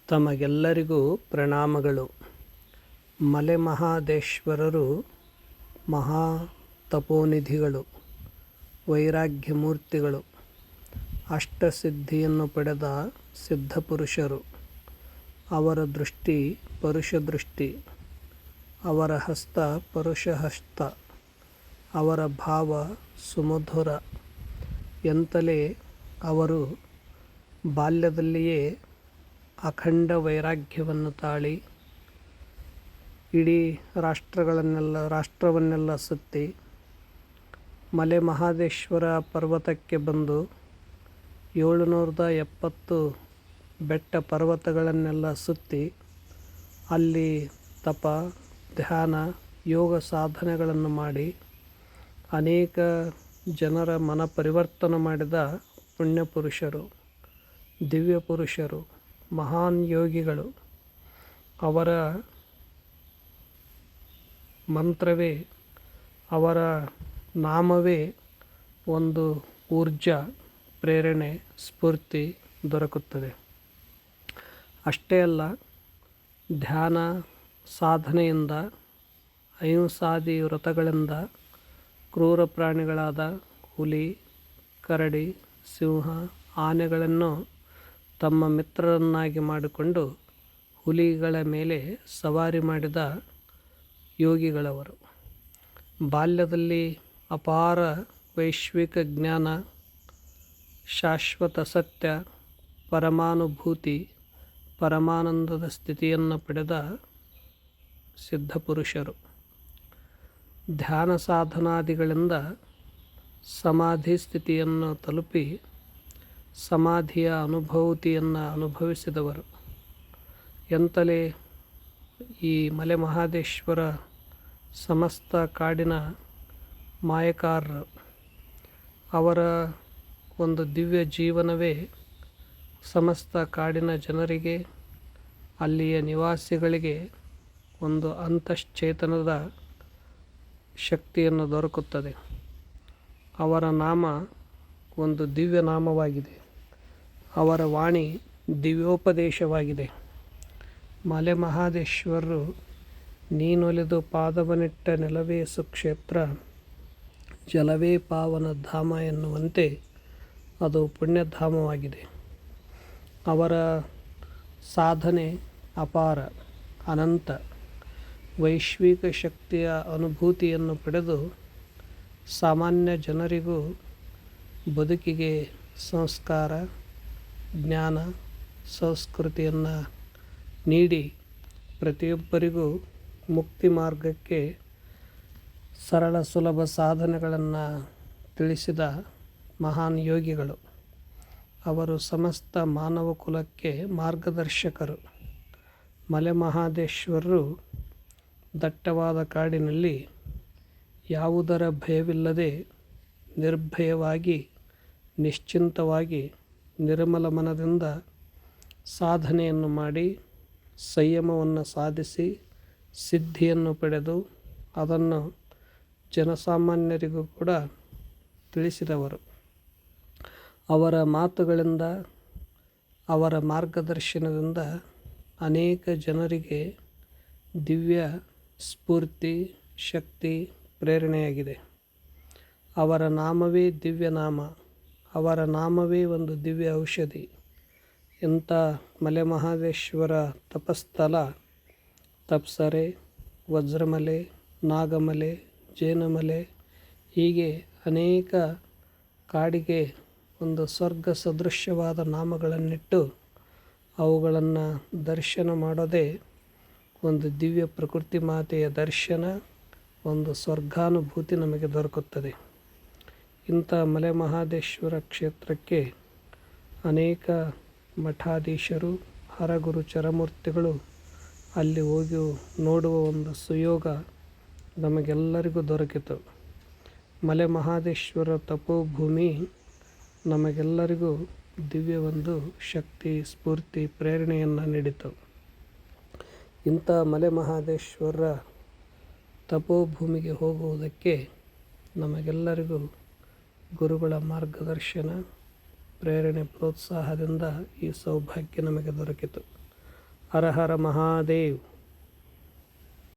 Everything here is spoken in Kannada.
ತಮಗೆಲ್ಲರಿಗೂ ಪ್ರಣಾಮಗಳು. ಮಲೆ ಮಹಾದೇಶ್ವರರು ಮಹಾ ತಪೋನಿಧಿಗಳು, ವೈರಾಗ್ಯಮೂರ್ತಿಗಳು, ಅಷ್ಟಸಿದ್ಧಿಯನ್ನು ಪಡೆದ ಸಿದ್ಧಪುರುಷರು. ಅವರ ದೃಷ್ಟಿ ಪರುಷದೃಷ್ಟಿ, ಅವರ ಹಸ್ತ ಪರುಷಹಸ್ತ, ಅವರ ಭಾವ ಸುಮಧುರ. ಎಂತಲೇ ಅವರು ಬಾಲ್ಯದಲ್ಲಿಯೇ ಅಖಂಡ ವೈರಾಗ್ಯವನ್ನು ತಾಳಿ ಇಡೀ ರಾಷ್ಟ್ರವನ್ನೆಲ್ಲ ಸುತ್ತಿ ಮಲೆ ಮಹಾದೇಶ್ವರ ಪರ್ವತಕ್ಕೆ ಬಂದು 770 ಬೆಟ್ಟ ಪರ್ವತಗಳನ್ನೆಲ್ಲ ಸುತ್ತಿ ಅಲ್ಲಿ ತಪ, ಧ್ಯಾನ, ಯೋಗ ಸಾಧನೆಗಳನ್ನು ಮಾಡಿ ಅನೇಕ ಜನರ ಮನ ಪರಿವರ್ತನೆ ಮಾಡಿದ ಪುಣ್ಯಪುರುಷರು, ದಿವ್ಯ ಪುರುಷರು, ಮಹಾನ್ ಯೋಗಿಗಳು. ಅವರ ಮಂತ್ರವೇ, ಅವರ ನಾಮವೇ ಒಂದು ಊರ್ಜಾ, ಪ್ರೇರಣೆ, ಸ್ಫೂರ್ತಿ ದೊರಕುತ್ತದೆ. ಅಷ್ಟೇ ಅಲ್ಲ, ಧ್ಯಾನ ಸಾಧನೆಯಿಂದ, ಅಹಿಂಸಾದಿ ವ್ರತಗಳಿಂದ ಕ್ರೂರ ಪ್ರಾಣಿಗಳಾದ ಹುಲಿ, ಕರಡಿ, ಸಿಂಹ, ಆನೆಗಳನ್ನು ತಮ್ಮ ಮಿತ್ರರನ್ನಾಗಿ ಮಾಡಿಕೊಂಡು ಹುಲಿಗಳ ಮೇಲೆ ಸವಾರಿ ಮಾಡಿದ ಯೋಗಿಗಳವರು. ಬಾಲ್ಯದಲ್ಲಿ ಅಪಾರ ವೈಶ್ವಿಕ ಜ್ಞಾನ, ಶಾಶ್ವತ ಸತ್ಯ, ಪರಮಾನುಭೂತಿ, ಪರಮಾನಂದದ ಸ್ಥಿತಿಯನ್ನು ಪಡೆದ ಸಿದ್ಧಪುರುಷರು. ಧ್ಯಾನ ಸಾಧನಾದಿಗಳಿಂದ ಸಮಾಧಿ ಸ್ಥಿತಿಯನ್ನು ತಲುಪಿ ಸಮಾಧಿಯ ಅನುಭೂತಿಯನ್ನು ಅನುಭವಿಸಿದವರು. ಎಂತಲೇ ಈ ಮಲೆ ಮಹಾದೇಶ್ವರ ಸಮಸ್ತ ಕಾಡಿನ ಮಾಯಕಾರರು. ಅವರ ಒಂದು ದಿವ್ಯ ಜೀವನವೇ ಸಮಸ್ತ ಕಾಡಿನ ಜನರಿಗೆ, ಅಲ್ಲಿಯ ನಿವಾಸಿಗಳಿಗೆ ಒಂದು ಅಂತಶ್ಚೇತನದ ಶಕ್ತಿಯನ್ನು ದೊರಕುತ್ತದೆ. ಅವರ ನಾಮ ಒಂದು ದಿವ್ಯ ನಾಮವಾಗಿದೆ. ಅವರ ವಾಣಿ ದಿವ್ಯೋಪದೇಶವಾಗಿದೆ. ಮಲೆ ಮಹಾದೇಶ್ವರರು ನೀನೊಲಿದು ಪಾದವನಿಟ್ಟ ನೆಲವೇ ಸುಕ್ಷೇತ್ರ, ಜಲವೇ ಪಾವನ ಧಾಮ ಎನ್ನುವಂತೆ ಅದು ಪುಣ್ಯಧಾಮವಾಗಿದೆ. ಅವರ ಸಾಧನೆ ಅಪಾರ, ಅನಂತ. ವೈಶ್ವಿಕ ಶಕ್ತಿಯ ಅನುಭೂತಿಯನ್ನು ಪಡೆದು ಸಾಮಾನ್ಯ ಜನರಿಗೂ ಬದುಕಿಗೆ ಸಂಸ್ಕಾರ, ಜ್ಞಾನ, ಸಂಸ್ಕೃತಿಯನ್ನು ನೀಡಿ ಪ್ರತಿಯೊಬ್ಬರಿಗೂ ಮುಕ್ತಿ ಮಾರ್ಗಕ್ಕೆ ಸರಳ ಸುಲಭ ಸಾಧನೆಗಳನ್ನು ತಿಳಿಸಿದ ಮಹಾನ್ ಯೋಗಿಗಳು. ಅವರು ಸಮಸ್ತ ಮಾನವ ಕುಲಕ್ಕೆ ಮಾರ್ಗದರ್ಶಕರು. ಮಲೆ ಮಹಾದೇಶ್ವರರು ದಟ್ಟವಾದ ಕಾಡಿನಲ್ಲಿ ಯಾವುದರ ಭಯವಿಲ್ಲದೆ ನಿರ್ಭಯವಾಗಿ, ನಿಶ್ಚಿಂತವಾಗಿ, ನಿರ್ಮಲ ಮನದಿಂದ ಸಾಧನೆಯನ್ನು ಮಾಡಿ ಸಂಯಮವನ್ನು ಸಾಧಿಸಿ ಸಿದ್ಧಿಯನ್ನು ಪಡೆದು ಅದನ್ನು ಜನಸಾಮಾನ್ಯರಿಗೂ ಕೂಡ ತಿಳಿಸಿದವರು. ಅವರ ಮಾತುಗಳಿಂದ, ಅವರ ಮಾರ್ಗದರ್ಶನದಿಂದ ಅನೇಕ ಜನರಿಗೆ ದಿವ್ಯ ಸ್ಫೂರ್ತಿ, ಶಕ್ತಿ, ಪ್ರೇರಣೆಯಾಗಿದೆ. ಅವರ ನಾಮವೇ ದಿವ್ಯ ನಾಮ, ಅವರ ನಾಮವೇ ಒಂದು ದಿವ್ಯ ಔಷಧಿ. ಇಂಥ ಮಲೆ ಮಹಾದೇಶ್ವರ ತಪಸ್ಥಳ ತಪ್ಸರೆ, ವಜ್ರಮಲೆ, ನಾಗಮಲೆ, ಜೇನಮಲೆ, ಹೀಗೆ ಅನೇಕ ಕಾಡಿಗೆ ಒಂದು ಸ್ವರ್ಗ ಸದೃಶ್ಯವಾದ ನಾಮಗಳನ್ನಿಟ್ಟು ಅವುಗಳನ್ನು ದರ್ಶನ ಮಾಡೋದೇ ಒಂದು ದಿವ್ಯ ಪ್ರಕೃತಿ ಮಾತೆಯ ದರ್ಶನ, ಒಂದು ಸ್ವರ್ಗಾನುಭೂತಿ ನಮಗೆ ದೊರಕುತ್ತದೆ. ಇಂಥ ಮಲೆ ಮಹಾದೇಶ್ವರ ಕ್ಷೇತ್ರಕ್ಕೆ ಅನೇಕ ಮಠಾಧೀಶರು, ಹರಗುರು ಚರಮೂರ್ತಿಗಳು ಅಲ್ಲಿ ಹೋಗಿ ನೋಡುವ ಒಂದು ಸುಯೋಗ ನಮಗೆಲ್ಲರಿಗೂ ದೊರಕಿತು. ಮಲೆ ಮಹಾದೇಶ್ವರ ತಪೋಭೂಮಿ ನಮಗೆಲ್ಲರಿಗೂ ದಿವ್ಯ ಒಂದು ಶಕ್ತಿ, ಸ್ಫೂರ್ತಿ, ಪ್ರೇರಣೆಯನ್ನು ನೀಡಿತು. ಇಂಥ ಮಲೆ ಮಹಾದೇಶ್ವರ ತಪೋಭೂಮಿಗೆ ಹೋಗುವುದಕ್ಕೆ ನಮಗೆಲ್ಲರಿಗೂ ಗುರುಗಳ ಮಾರ್ಗದರ್ಶನ, ಪ್ರೇರಣೆ, ಪ್ರೋತ್ಸಾಹದಿಂದ ಈ ಸೌಭಾಗ್ಯ ನಮಗೆ ದೊರಕಿತು. ಹರ ಹರ ಮಹಾದೇವ್.